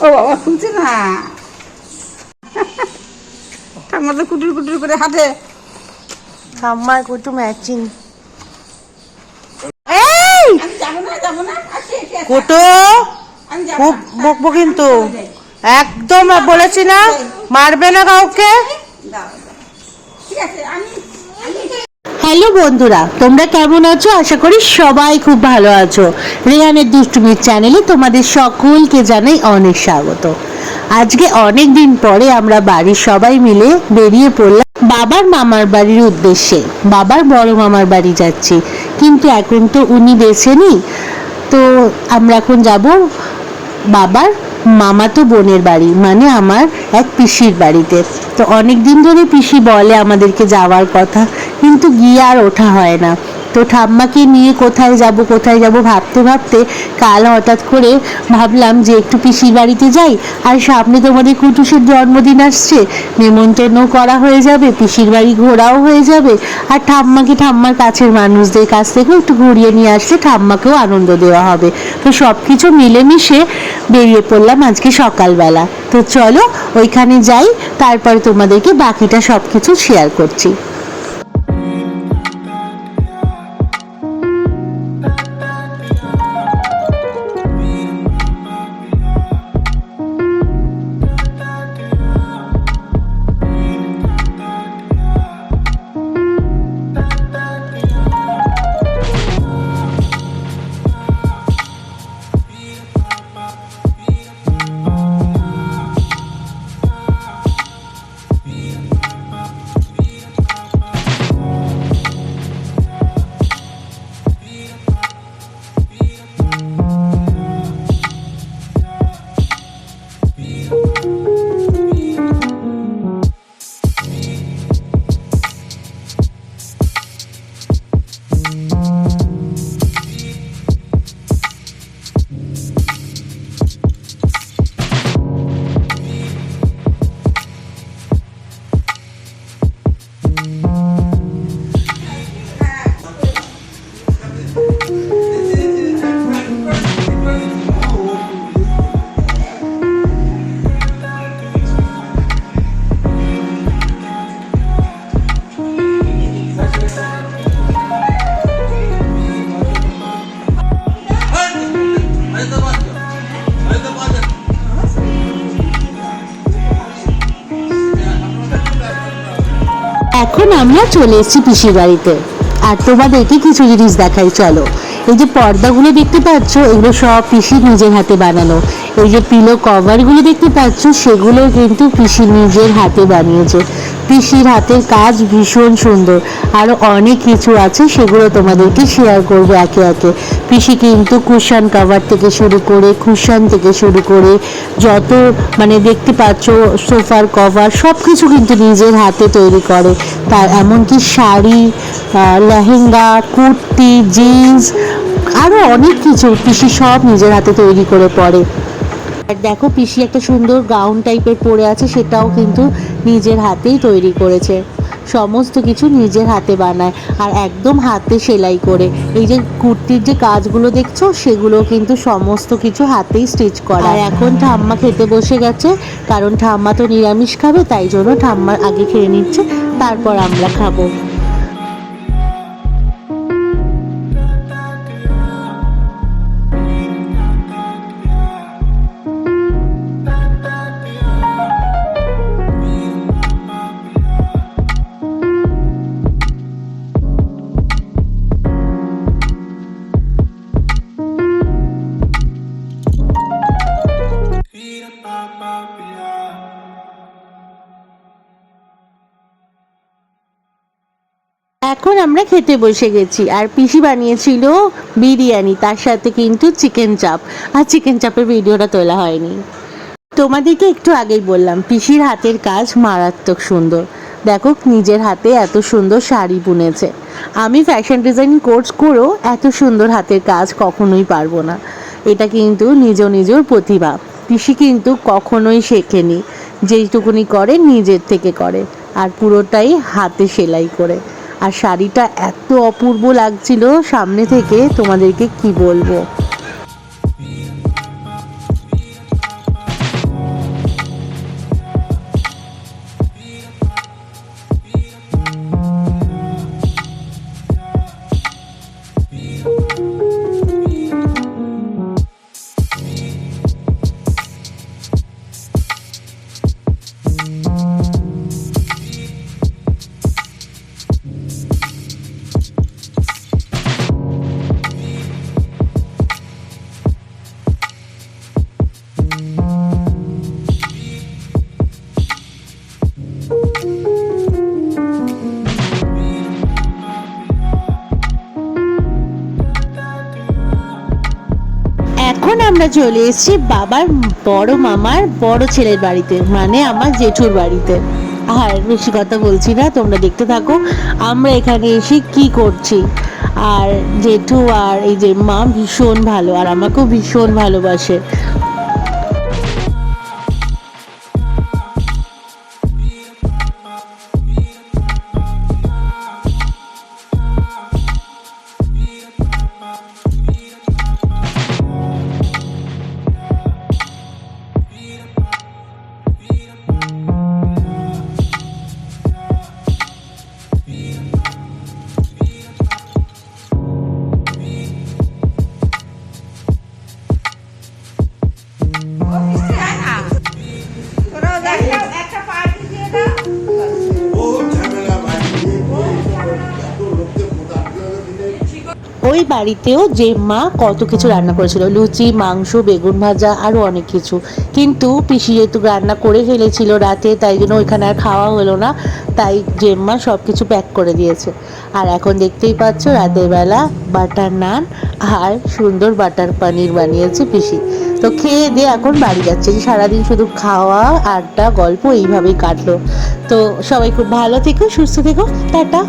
ও বাবা খুলছে না। ঠাম্মা তো কুটুর কুটুর করে হাঁটে। ঠাম্মার কত ম্যাচিং। আমি যাবো না, যাবো না, আসি, আসি, আসি। কোটো আমি যাবো খুব না। বকবো কিন্তু, চলে যাই। একদম বলেছি না মারবে না কাউকে। দাও, দাও। ঠিক আছে, আমি হ্যালো বন্ধুরা, তোমরা কেমন আছো? আশা করি সবাই খুব ভালো আছো। রেহানের দুষ্টুমির চ্যানেলে তোমাদের সকলকে জানাই অনেক স্বাগত। আজকে অনেক দিন পরে আমরা বাড়ির সবাই মিলে বেরিয়ে পড়লাম বাবার মামার বাড়ির উদ্দেশ্যে। বাবার বড় মামার বাড়ি যাচ্ছি, কিন্তু এখন তো উনি বেঁচে নেই। তো আমরা এখন যাব বাবার মামাতো বোনের বাড়ি, মানে আমার এক পিসির বাড়িতে। তো অনেক দিন ধরে পিসি বলে আমাদেরকে যাওয়ার কথা, কিন্তু গিয়ে আর ওঠা হয় না। তো ঠাম্মাকে নিয়ে কোথায় যাব ভাবতে ভাবতে কাল হঠাৎ করে ভাবলাম যে একটু পিসির বাড়িতে যাই। আর সামনে তোমাদের কুটুসের জন্মদিন আসছে, নেমন্তন্ন করা হয়ে যাবে, পিসির বাড়ি ঘোরাও হয়ে যাবে, আর ঠাম্মাকে ঠাম্মার কাছের মানুষদের কাছ থেকেও একটু ঘুরিয়ে নিয়ে আসলে ঠাম্মাকেও আনন্দ দেওয়া হবে। তো সব কিছু মিলেমিশে বেরিয়ে পড়লাম আজকে সকালবেলা। তো চলো ওইখানে যাই, তারপরে তোমাদেরকে বাকিটা সব কিছু শেয়ার করছি। এখন আমরা চলে এসেছি পিসির বাড়িতে, আর তোমাদেরকে কিছু জিনিস দেখাই চলো। এই যে পর্দাগুলো দেখতে পাচ্ছ, এগুলো সব পিসি নিজের হাতে বানানো। এই যে পিলো কভারগুলো দেখতে পাচ্ছ, সেগুলো কিন্তু পিসি নিজের হাতে বানিয়েছে। পিসির হাতের কাজ ভীষণ সুন্দর। আরও অনেক কিছু আছে, সেগুলো তোমাদেরকে শেয়ার করবো একে একে। পিসি কিন্তু কুশন কভার থেকে শুরু করে, কুশন থেকে শুরু করে যত মানে দেখতে পাচ্ছ সোফার কভার, সব কিছু কিন্তু নিজের হাতে তৈরি করে। তার এমনকি শাড়ি, লেহেঙ্গা, কুর্তি, জিন্স, আরও অনেক কিছু পিসি সব নিজের হাতে তৈরি করে পরে। আর দেখো পিসি একটা সুন্দর গাউন টাইপের পরে আছে, সেটাও কিন্তু নিজের হাতেই তৈরি করেছে। সমস্ত কিছু নিজের হাতে বানায়, আর একদম হাতে সেলাই করে। এই যে কুর্তির যে কাজগুলো দেখছো, সেগুলো কিন্তু সমস্ত কিছু হাতেই স্টিচ করা। আর এখন ঠাম্মা খেতে বসে গেছে, কারণ ঠাম্মা তো নিরামিষ খাবে, তাই জন্য ঠাম্মার আগে খেয়ে নিচ্ছে, তারপর আমরা খাবো। এখন আমরা খেতে বসে গেছি, আর পিসি বানিয়েছিল বিরিয়ানি, তার সাথে কিন্তু চিকেন চাপ। আর চিকেন চাপের ভিডিওটা তোলা হয়নি। তোমাদেরকে একটু আগেই বললাম পিসির হাতের কাজ মারাত্মক সুন্দর। দেখো নিজের হাতে এত সুন্দর শাড়ি বুনেছে। আমি ফ্যাশন ডিজাইন কোর্স করেও এত সুন্দর হাতের কাজ কখনোই পারবো না। এটা কিন্তু নিজের প্রতিভা। পিসি কিন্তু কখনোই শেখেনি, যেইটুকুনি করে নিজের থেকে করে, আর পুরোটাই হাতে সেলাই করে। আর শাড়িটা এত অপূর্ব লাগছিল সামনে থেকে, তোমাদেরকে কি বলবো। এখন আমরা চলে এসেছি বাবার বড় মামার বড় ছেলের বাড়িতে, মানে আমার জেঠুর বাড়িতে। আর বেশি কথা বলছি না, তোমরা দেখতে থাকো আমরা এখানে এসে কি করছি। আর জেঠু আর এই যে মা ভীষণ ভালো, আর আমাকেও ভীষণ ভালোবাসে। ও মিষ্টি আয় না। তোরাও একটা পার্টি দিয়ে দাও। ওই বাড়িতেও যে মা কত কিছু রান্না করেছিল, লুচি, মাংস, বেগুন ভাজা, আরও অনেক কিছু। কিন্তু পিসি যেহেতু রান্না করে ফেলেছিল রাতে, তাই জন্য ওইখানে আর খাওয়া হলো না। তাই জেম্মা সব কিছু প্যাক করে দিয়েছে। আর এখন দেখতেই পাচ্ছ রাতের বেলা বাটার নান আর সুন্দর বাটার পনির বানিয়েছে পিসি। তো খেয়ে দিয়ে এখন বাড়ি যাচ্ছে। সারাদিন শুধু খাওয়া, আড্ডা, গল্প এইভাবেই কাটলো। তো সবাই খুব ভালো থেকো, সুস্থ থেকো, টাটা।